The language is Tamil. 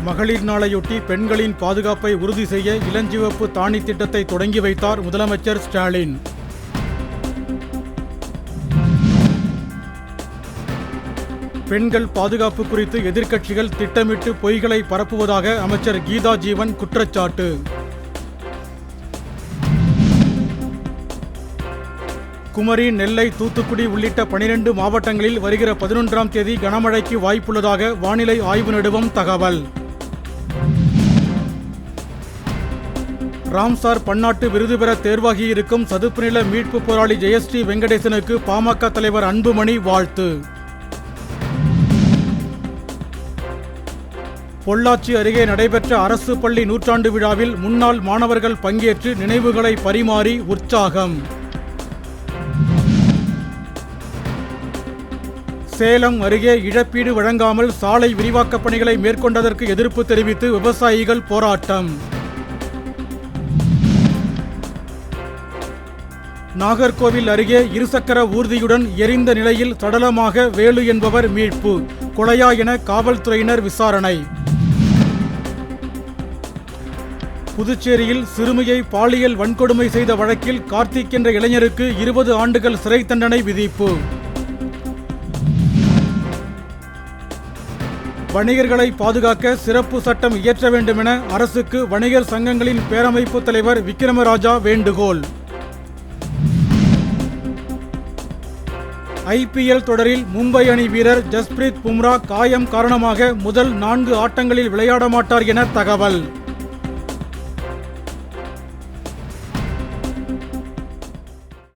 மகளிர் நாளையொட்டி பெண்களின் பாதுகாப்பை உறுதி செய்ய இளஞ்சிவப்பு தாணி திட்டத்தை தொடங்கி வைத்தார் முதலமைச்சர் ஸ்டாலின். பெண்கள் பாதுகாப்பு குறித்து எதிர்க்கட்சிகள் திட்டமிட்டு பொய்களை பரப்புவதாக அமைச்சர் கீதா ஜீவன் குற்றச்சாட்டு. குமரி, நெல்லை, தூத்துக்குடி உள்ளிட்ட 12 மாவட்டங்களில் வருகிற 11ஆம் தேதி கனமழைக்கு வாய்ப்புள்ளதாக வானிலை ஆய்வு நிறுவனம் தகவல். ராம்சார் பன்னாட்டு விருது பெற தேர்வாகியிருக்கும் சதுப்பு நில மீட்பு போராளி ஜெயஸ்ரீ வெங்கடேசனுக்கு பாமக தலைவர் அன்புமணி வாழ்த்து. பொள்ளாச்சி அருகே நடைபெற்ற அரசு பள்ளி நூற்றாண்டு விழாவில் முன்னாள் மாணவர்கள் பங்கேற்று நினைவுகளை பரிமாறி உற்சாகம். சேலம் அருகே இழப்பீடு வழங்காமல் சாலை விரிவாக்கப் பணிகளை மேற்கொண்டதற்கு எதிர்ப்பு தெரிவித்து விவசாயிகள் போராட்டம். நாகர்கோவில் அருகே இருசக்கர ஊர்தியுடன் எரிந்த நிலையில் சடலமாக வேலு என்பவர் மீட்பு. கொலையா என காவல்துறையினர் விசாரணை. புதுச்சேரியில் சிறுமியை பாலியல் வன்கொடுமை செய்த வழக்கில் கார்த்திக் என்ற இளைஞருக்கு 20 ஆண்டுகள் சிறை தண்டனை விதிப்பு. வணிகர்களை பாதுகாக்க சிறப்பு சட்டம் இயற்ற வேண்டும் என அரசுக்கு வணிகர் சங்கங்களின் பேரமைப்பு தலைவர் விக்ரமராஜா வேண்டுகோள். ஐபிஎல் தொடரில் மும்பை அணி வீரர் ஜஸ்பிரீத் பும்ரா காயம் காரணமாக முதல் 4 ஆட்டங்களில் விளையாட மாட்டார் என தகவல்.